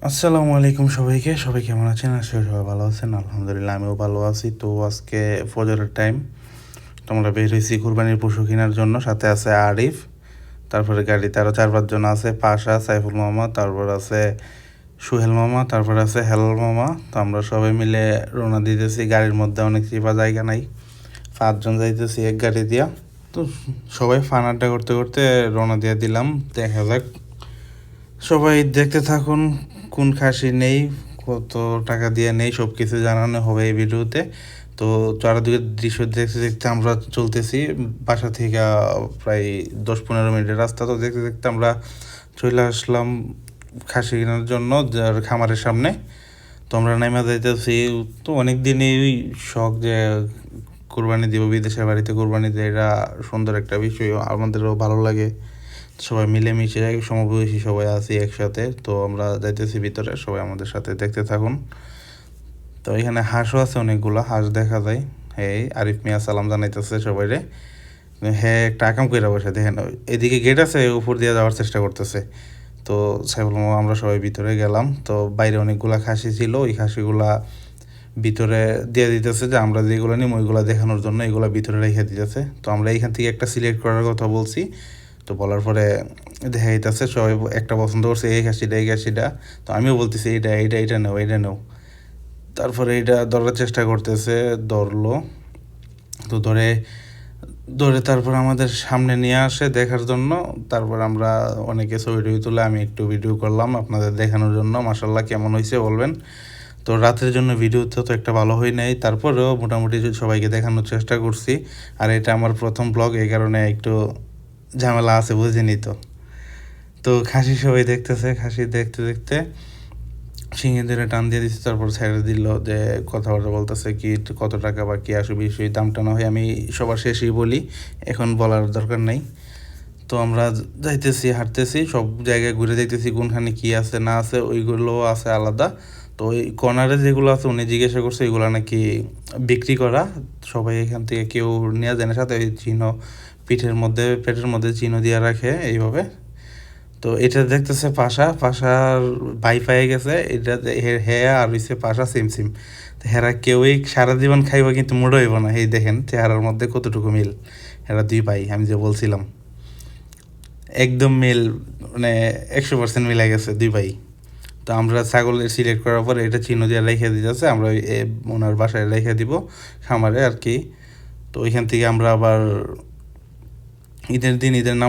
আসসালামু আলাইকুম সবাইকে। সবাই কেমন আছেন? আসলে সবাই ভালো আছেন, আলহামদুলিল্লাহ আমিও ভালো আছি। তো আজকে ফজরের টাইম, তোমরা বের হয়েছি কুরবানির পশু কেনার জন্য। সাথে আছে আরিফ, তারপরে গাড়িতে আরও 4-5 জন আছে, পাশা, সাইফুল মামা, তারপর আছে সুহেল মামা, তারপর আছে হেলাল মামা। তো আমরা সবাই মিলে রওনা দিতেছি। গাড়ির মধ্যে অনেক চিপা জায়গা নাই, 5 জন যাইতেছি এক গাড়ি দিয়া। তো সবাই ফান আড্ডা করতে করতে রওনা দিয়ে দিলাম। দেখা যাক, সবাই দেখতে থাকুন কোন খাসি নেই, কত টাকা দিয়ে নেই, সব কিছু জানানো হবে এই ভিডিওতে। তো চারিদিকের দৃশ্য দেখতে দেখতে আমরা চলতেছি। বাসা থেকে প্রায় 10-15 মিনিটের রাস্তা। তো দেখতে দেখতে আমরা চলে আসলাম খাসি কেনার জন্য যার খামারের সামনে। তো আমরা নেমে যাইতেছি। তো অনেক দিনই শখ যে কোরবানি দিব, বিদেশের বাড়িতে কোরবানি দিয়ে, এটা সুন্দর একটা বিষয়, আমাদেরও ভালো লাগে। সবাই মিলেমিশে সমবয়সী সবাই আছি একসাথে। তো আমরা যাইতেছি ভিতরে, সবাই আমাদের সাথে দেখতে থাকুন। তো এখানে হাঁসও আছে, অনেকগুলো হাঁস দেখা যায়। এই আরিফ মিয়া সালাম জানাইতেছে সবাইরে। হ্যাঁ, একটা আকাম কইরা বসে দেখেন, এদিকে গেট আছে, উপর দিয়ে যাওয়ার চেষ্টা করতেছে। তো সাইফুল মামা আমরা সবাই ভিতরে গেলাম। তো বাইরে অনেকগুলা খাসি ছিল, ওই খাসিগুলা ভিতরে দিয়ে দিতেছে যে আমরা যেগুলো নিই ওইগুলো দেখানোর জন্য এগুলো ভিতরে রেখে দিতেছে। তো আমরা এইখান থেকে একটা সিলেক্ট করার কথা বলছি। তো বলার পরে দেখা যাইতেছে সবাই একটা পছন্দ করছে, এই খাসিটা এই খাসিটা। তো আমিও বলতেছি এইটা এইটা এইটা নেও এইটা নেও। তারপরে এইটা ধরার চেষ্টা করতেছে, ধরলো। তো ধরে ধরে তারপর আমাদের সামনে নিয়ে আসে দেখার জন্য। তারপর আমরা অনেকে ছবি টবি তুলে, আমি একটু ভিডিও করলাম আপনাদের দেখানোর জন্য। মাশাল্লাহ কেমন হয়েছে বলবেন। তো রাতের জন্য ভিডিওতে তো একটা ভালো হয় নাই, তারপরেও মোটামুটি সবাইকে দেখানোর চেষ্টা করছি। আর এটা আমার প্রথম ব্লগ, এই কারণে একটু ঝামেলা আছে, বুঝেনি তো। তো খাসি সবাই দেখতেছে, খাসি দেখতে দেখতে সিংহে ধরে টান দিয়ে দিচ্ছে। তারপর ছেড়ে দিল, যে কথাবার্তা বলতেছে কি কত টাকা বা কী আসবে বিষয়, দামটা না হয় আমি সবার শেষেই বলি, এখন বলার দরকার নেই। তো আমরা যাইতেছি, হাঁটতেছি, সব জায়গায় ঘুরে দেখতেছি কোনখানে কী আছে না আছে, ওইগুলো আছে আলাদা। তো ওই কর্নারে যেগুলো আছে উনি জিজ্ঞাসা করছে এগুলো নাকি বিক্রি করা। সবাই এখান থেকে কেউ নেওয়া যায় না, সাথে ওই চিহ্ন পিঠের মধ্যে পেটের মধ্যে চিহ্ন দিয়ে রাখে এইভাবে। তো এটা দেখতেছে পাশার ভাই পায়ে গেছে, এটা হ্যাঁ আর হইছে পাশা সেম সেম। তো হেরা কেউই সারা জীবন খাইবা কিন্তু মোড়ো হইব না। এই দেখেন চেহারার মধ্যে কতটুকু মিল। হেরা 2 ভাই, আমি যে বলছিলাম একদম মিল, মানে 100% মিলে গেছে 2 ভাই। তো আমরা ছাগলের সিলেক্ট করার পর এটা চিহ্ন দিয়ে রেখে দিতেছে, আমরা ওনার বাসায় রেখে দিব, খামারে আর কি। তো ওইখান থেকে আমরা আবার ঈদের দিন ঈদের নাম